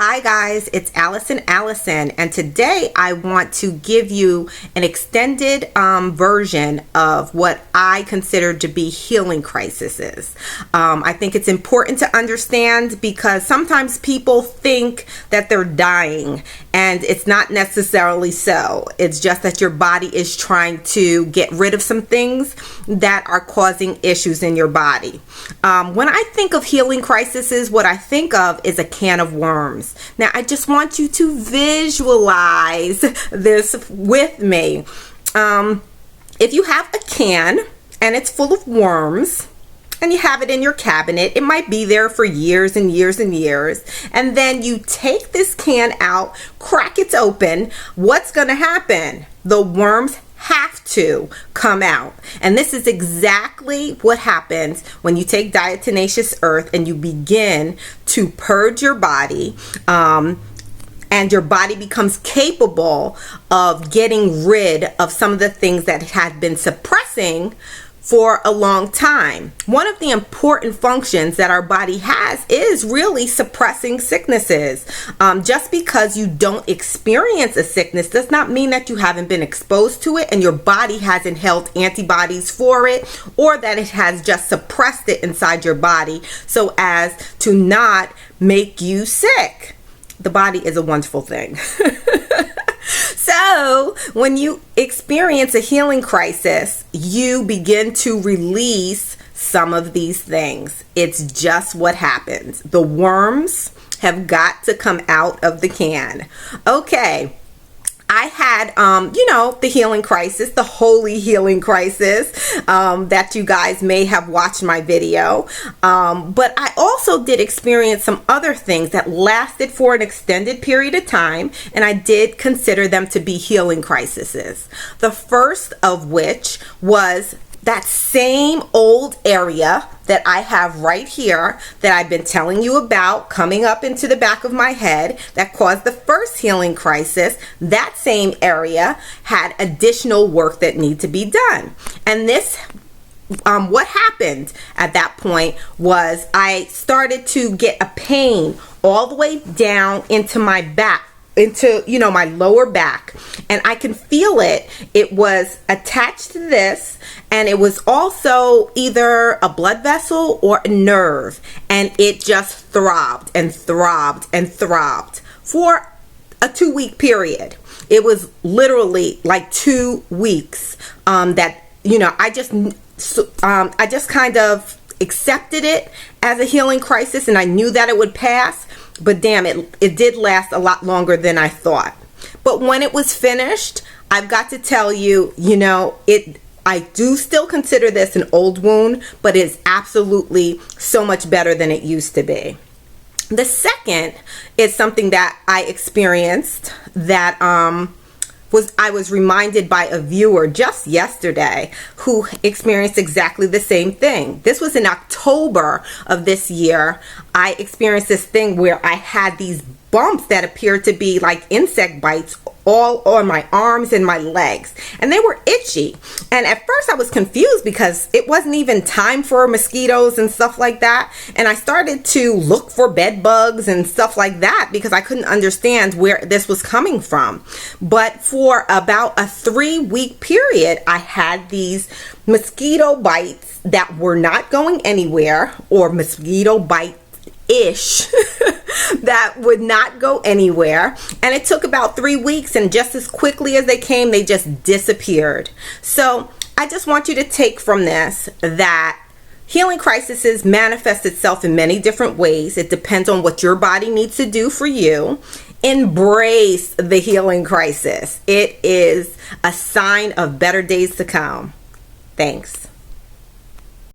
Hi guys, it's Allison, and today I want to give you an extended version of what I consider to be healing crises. I think it's important to understand because sometimes people think that they're dying and it's not necessarily so. It's just that your body is trying to get rid of some things that are causing issues in your body. When I think of healing crises, what I think of is a can of worms. Now, I just want you to visualize this with me. If you have a can and it's full of worms and you have it in your cabinet, it might be there for years and years and years. And then you take this can out, crack it open. What's going to happen? The worms have to come out. And this is exactly what happens when you take diatomaceous earth and you begin to purge your body, and your body becomes capable of getting rid of some of the things that it had been suppressing for a long time. One of the important functions that our body has is really suppressing sicknesses. Just because you don't experience a sickness does not mean that you haven't been exposed to it and your body hasn't held antibodies for it, or that it has just suppressed it inside your body so as to not make you sick. The body is a wonderful thing. So when you experience a healing crisis, you begin to release some of these things. It's just what happens. The worms have got to come out of the can. Okay. I had, the healing crisis, the holy healing crisis, that you guys may have watched my video. But I also did experience some other things that lasted for an extended period of time, and I did consider them to be healing crises. The first of which was that same old area that I have right here that I've been telling you about coming up into the back of my head that caused the first healing crisis. That same area had additional work that needed to be done. And this what happened at that point was I started to get a pain all the way down into my back, into my lower back, and I can feel it. It was attached to this, and it was also either a blood vessel or a nerve, and it just throbbed and throbbed and throbbed for a 2-week period. It was literally like 2 weeks that I just kind of accepted it as a healing crisis, and I knew that it would pass. But damn, it did last a lot longer than I thought. But when it was finished, I've got to tell you, I do still consider this an old wound, but it's absolutely so much better than it used to be. The second is something that I experienced that I was reminded by a viewer just yesterday who experienced exactly the same thing. This was in October of this year. I experienced this thing where I had these bumps that appeared to be like insect bites all on my arms and my legs, and they were itchy. And at first I was confused because it wasn't even time for mosquitoes and stuff like that, and I started to look for bed bugs and stuff like that because I couldn't understand where this was coming from. But for about a 3-week period, I had these mosquito bites that were not going anywhere, or mosquito bite-ish that would not go anywhere. And it took about 3 weeks, and just as quickly as they came, they just disappeared. So I just want you to take from this that healing crises manifest itself in many different ways. It depends on what your body needs to do for you. Embrace the healing crisis. It is a sign of better days to come. Thanks.